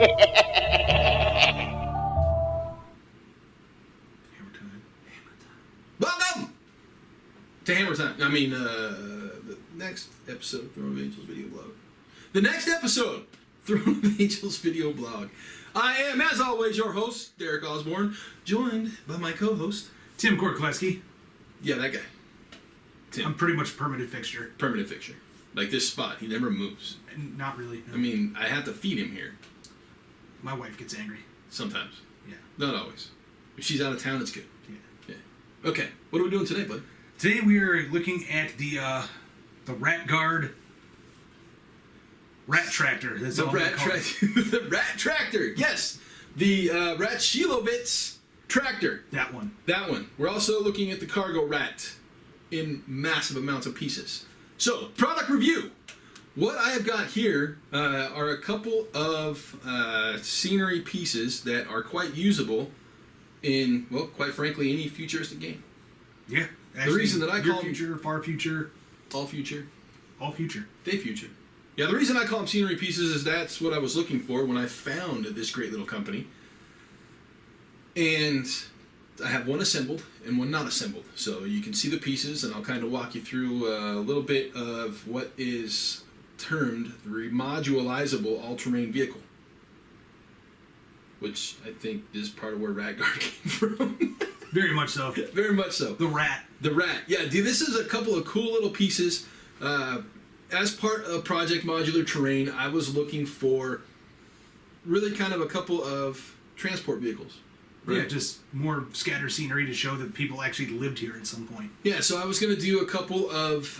time. Welcome to Hammer Time. I mean, the next episode of Throne of Angels video blog. The next episode, Throne of Angels video blog. I am, as always, your host, Derek Osborne, joined by my co-host, Tim Korkleski. yeah, that guy. Tim. I'm pretty much a permanent fixture. Permanent fixture. Like this spot, he never moves. Not really. No. I mean, I have to feed him here. My wife gets angry. Sometimes. Yeah. Not always. If she's out of town, it's good. Yeah. Yeah. Okay, what are we doing today, bud? Today we are looking at the Ratgard Rat Tractor. That's The all Rat they call it. Tractor. The Rat Tractor. Yes. The Ratshilovitz tractor. That one. That one. We're also looking at the Cargo R.A.T in massive amounts of pieces. So, product review. What I have got here are a couple of scenery pieces that are quite usable in, well, quite frankly, any futuristic game. Yeah. The reason that I near call them future, far future, all future, all future. day future. Yeah, the reason I call them scenery pieces is that's what I was looking for when I found this great little company. And I have one assembled and one not assembled. So you can see the pieces, and I'll kind of walk you through a little bit of what is termed the remodularizable all-terrain vehicle, which I think is part of where Ratgard came from. Very much so. Very much so. The rat. The Rat. Yeah, dude, this is a couple of cool little pieces. As part of Project Modular Terrain, I was looking for really kind of a couple of transport vehicles. Right? Yeah, just more scatter scenery to show that people actually lived here at some point. Yeah, so I was going to do a couple of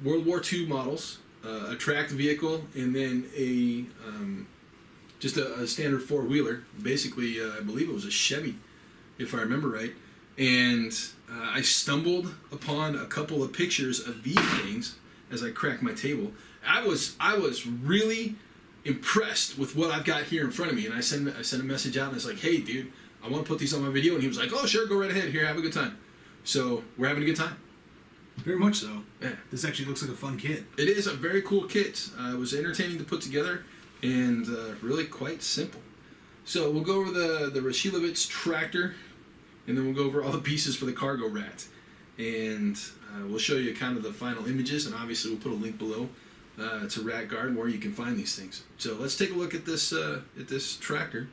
World War II models, a tracked vehicle, and then just a standard four-wheeler. Basically, I believe it was a Chevy, if I remember right. And I stumbled upon a couple of pictures of these things as I cracked my table. I was really impressed with what I've got here in front of me, and I sent a message out, and it's like, hey, dude, I want to put these on my video. And he was like, oh, sure, go right ahead. Here, have a good time. So we're having a good time. Very much so. Yeah. This actually looks like a fun kit. It is a very cool kit. It was entertaining to put together and really quite simple. So we'll go over the Ratshilovitz tractor, and then we'll go over all the pieces for the Cargo R.A.T. And we'll show you kind of the final images, and obviously we'll put a link below to Ratgard where you can find these things. So let's take a look at this tractor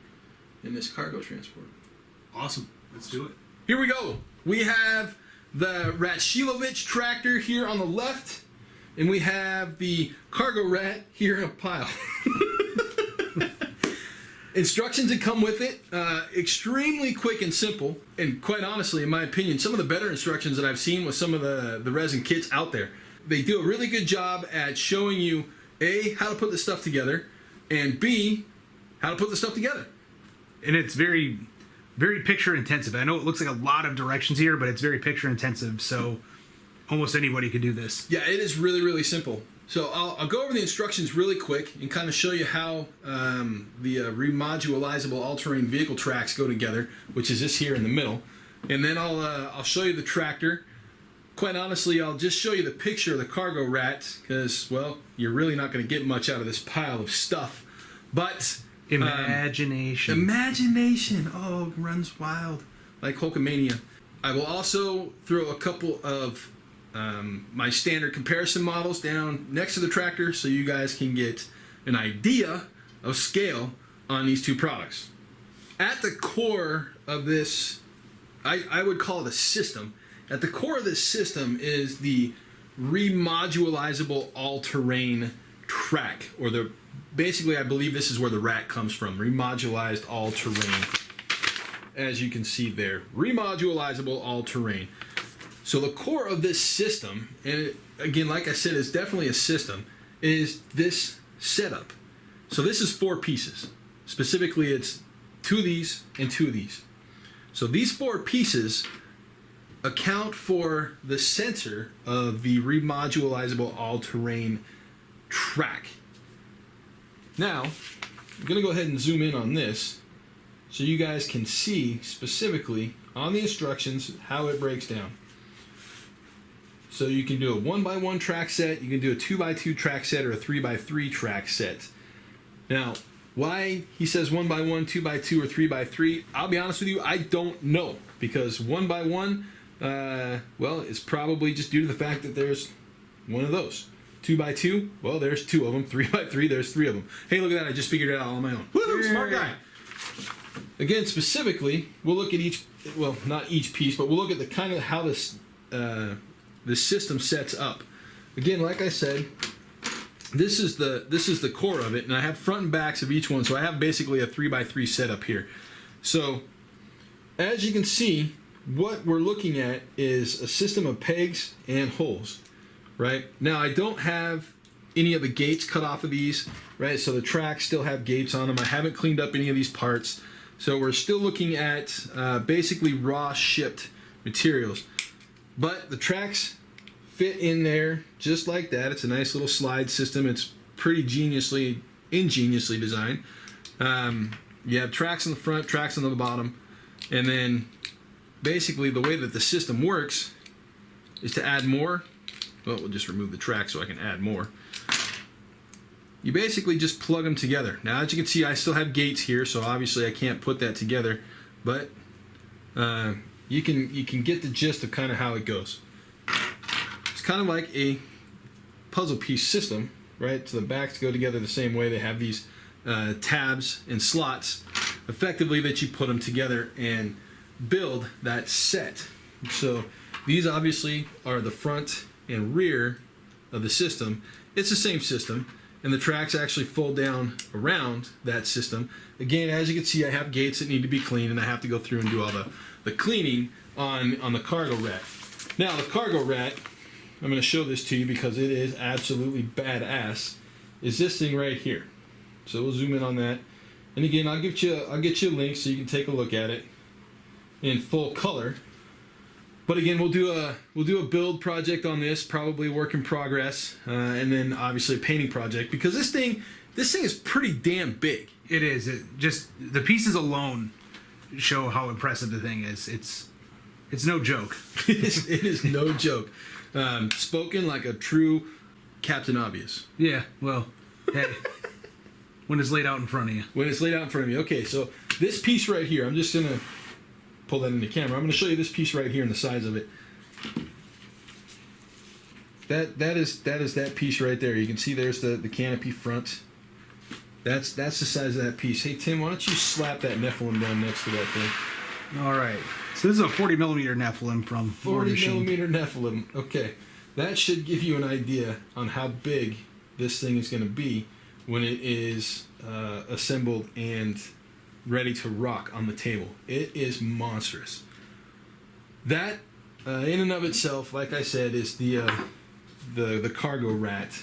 and this cargo transport. Awesome. Let's do it. Here we go. We have the Ratshilovitz tractor here on the left, and we have the Cargo R.A.T here in a pile. Instructions that come with it, extremely quick and simple, and quite honestly, in my opinion, some of the better instructions that I've seen with some of the resin kits out there. They do a really good job at showing you, A, how to put this stuff together, and B, how to put the stuff together. And it's very, very picture intensive. I know it looks like a lot of directions here, but it's very picture intensive, so almost anybody could do this. Yeah, it is really, really simple. So I'll go over the instructions really quick and kind of show you how the remodularizable all-terrain vehicle tracks go together, which is this here in the middle. And then I'll show you the tractor. Quite honestly, I'll just show you the picture of the Cargo R.A.T because, well, you're really not going to get much out of this pile of stuff. But imagination. Imagination. Oh, it runs wild. Like Hulkamania. I will also throw a couple of my standard comparison models down next to the tractor so you guys can get an idea of scale on these two products. At the core of this, I would call it a system. At the core of this system is the remodularizable all-terrain track, or basically I believe this is where the R.A.T comes from, remodularized all-terrain. As you can see there, remodularizable all-terrain. So the core of this system, and again, like I said, it's definitely a system, is this setup. So this is 4 pieces. Specifically, it's 2 of these and 2 of these. So these 4 pieces account for the center of the remodularizable all-terrain track. Now, I'm going to go ahead and zoom in on this so you guys can see specifically on the instructions how it breaks down. So you can do a 1x1 track set, you can do a 2x2 track set, or a 3x3 track set. Now, Why he says 1x1, 2x2, or 3x3, I'll be honest with you, I don't know. Because 1x1, well, it's probably just due to the fact that there's one of those. 2x2, well, there's two of them. 3x3, there's three of them. Hey, look at that, I just figured it out all on my own. Woo, smart guy. Again, specifically, we'll look at each, well, not each piece, but we'll look at the kind of how this system sets up. Again, like I said, this is the core of it, and I have front and backs of each one, so I have basically a 3x3 setup here. So, as you can see, what we're looking at is a system of pegs and holes, right? Now, I don't have any of the gates cut off of these, right? So the tracks still have gates on them. I haven't cleaned up any of these parts. So we're still looking at basically raw shipped materials. But the tracks fit in there just like that. It's a nice little slide system. It's pretty ingeniously designed. You have tracks on the front, tracks on the bottom, and then basically the way that the system works is to add more. Well, we'll just remove the track so I can add more. You basically just plug them together. Now, as you can see, I still have gates here, so obviously I can't put that together, but you can get the gist of kind of how it goes. It's kind of like a puzzle piece system, right? So the backs go together the same way. They have these tabs and slots, effectively, that you put them together and build that set. So these obviously are the front and rear of the system. It's the same system, and the tracks actually fold down around that system. Again, as you can see, I have gates that need to be cleaned, and I have to go through and do all the cleaning on the Cargo R.A.T. Now, the Cargo R.A.T, I'm going to show this to you because it is absolutely badass, is this thing right here. So we'll zoom in on that. And again, I'll get you a link so you can take a look at it in full color. But again, we'll do a build project on this, probably a work in progress, and then obviously a painting project, because this thing is pretty damn big. It is. It just, the pieces alone show how impressive the thing is. It's no joke. It is no joke. Spoken like a true Captain Obvious. Yeah. Well, hey, when it's laid out in front of you. When it's laid out in front of me. Okay, so this piece right here, I'm just gonna pull that in the camera. I'm going to show you this piece right here and the size of it. That is that piece right there. You can see there's the canopy front. That's the size of that piece. Hey Tim, why don't you slap that Nephilim down next to that thing? All right. So this is a 40 millimeter Nephilim from 40 millimeter Nephilim. Okay, that should give you an idea on how big this thing is going to be when it is assembled and ready to rock on the table. It is monstrous. That, in and of itself, like I said, is the Cargo R.A.T.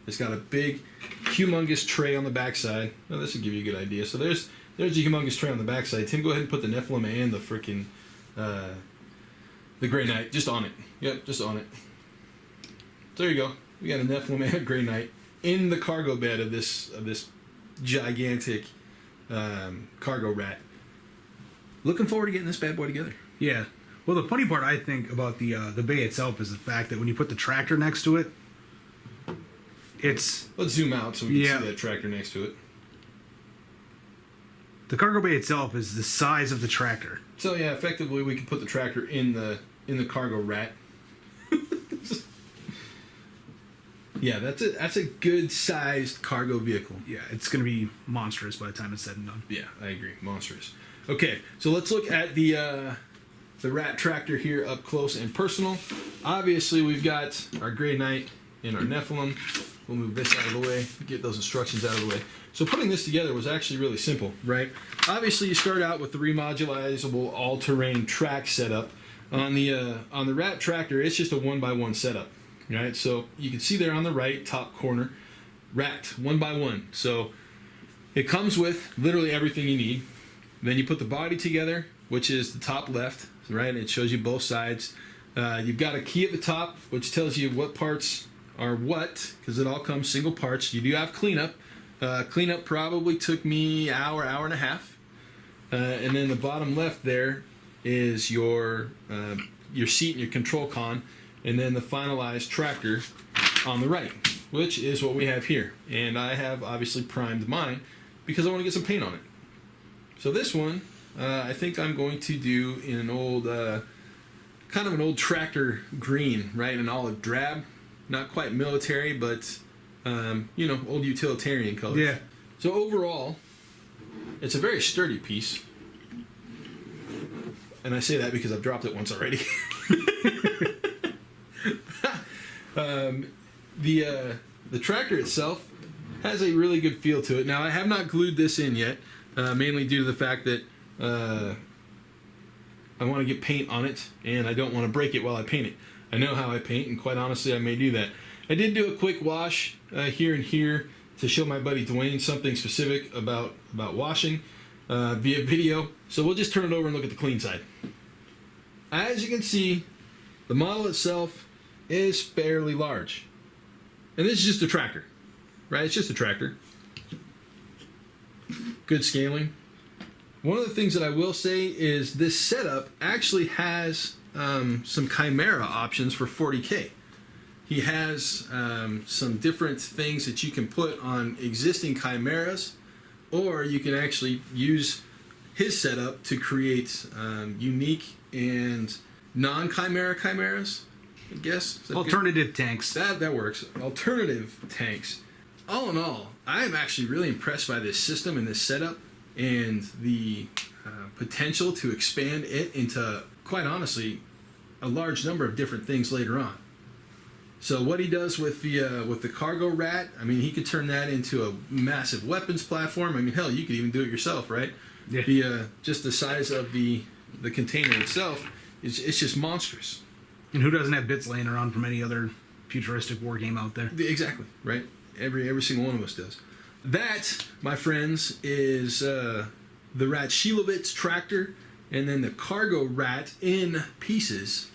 It's got a big, humongous tray on the backside. Well, this will give you a good idea. So there's a humongous tray on the backside. Tim, go ahead and put the Nephilim and the freaking the Grey Knight just on it. Yep, just on it. So there you go. We got a Nephilim and a Grey Knight in the cargo bed of this gigantic Cargo R.A.T. Looking forward to getting this bad boy together. Yeah. Well, the funny part I think about the bay itself is the fact that when you put the tractor next to it, it's... Let's zoom out so we can see that tractor next to it. The cargo bay itself is the size of the tractor. So yeah, effectively we can put the tractor in the Cargo R.A.T. Yeah, that's a good sized cargo vehicle. Yeah, it's going to be monstrous by the time it's said and done. Yeah, I agree, monstrous. Okay, so let's look at the R.A.T. tractor here up close and personal. Obviously, we've got our Grey Knight and our Nephilim. We'll move this out of the way, get those instructions out of the way. So putting this together was actually really simple, right? Obviously, you start out with the remodularizable all-terrain track setup. On the R.A.T. tractor, it's just a 1x1 setup, right? So you can see there on the right top corner, R.A.T. 1x1. So it comes with literally everything you need. Then you put the body together, which is the top left, right? It shows you both sides. You've got a key at the top, which tells you what parts are what, because it all comes single parts. You do have cleanup. Cleanup probably took me hour and a half. And then the bottom left there is your seat and your control con, and then the finalized tractor on the right, which is what we have here. And I have obviously primed mine because I want to get some paint on it. So this one, I think I'm going to do in an old, kind of an old tractor green, right? An olive drab. Not quite military, but, old utilitarian colors. Yeah. So overall, it's a very sturdy piece. And I say that because I've dropped it once already. The tractor itself has a really good feel to it. Now, I have not glued this in yet, mainly due to the fact that I want to get paint on it, and I don't want to break it while I paint it. I know how I paint, and quite honestly, I may do that. I did do a quick wash here and here to show my buddy Dwayne something specific about washing via video. So we'll just turn it over and look at the clean side. As you can see, the model itself is fairly large. And this is just a tractor, right? It's just a tractor. Good scaling. One of the things that I will say is this setup actually has some Chimera options for 40K. He has some different things that you can put on existing Chimeras, or you can actually use his setup to create unique and non-Chimera Chimeras, I guess. Alternative tanks. That works. Alternative tanks. All in all, I am actually really impressed by this system and this setup and the potential to expand it into, quite honestly, a large number of different things later on. So what he does with the Cargo R.A.T, I mean, he could turn that into a massive weapons platform. I mean, hell, you could even do it yourself, right? Yeah. Just the size of the container itself it's just monstrous. And who doesn't have bits laying around from any other futuristic war game out there? Exactly, right? Every single one of us does. That, my friends, is the Ratshilovitz tractor, and then the Cargo R.A.T in pieces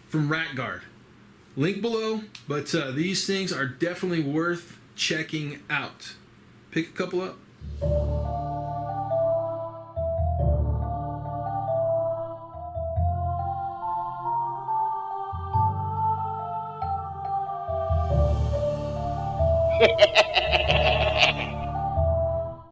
from Ratgard. Link below, but these things are definitely worth checking out. Pick a couple up.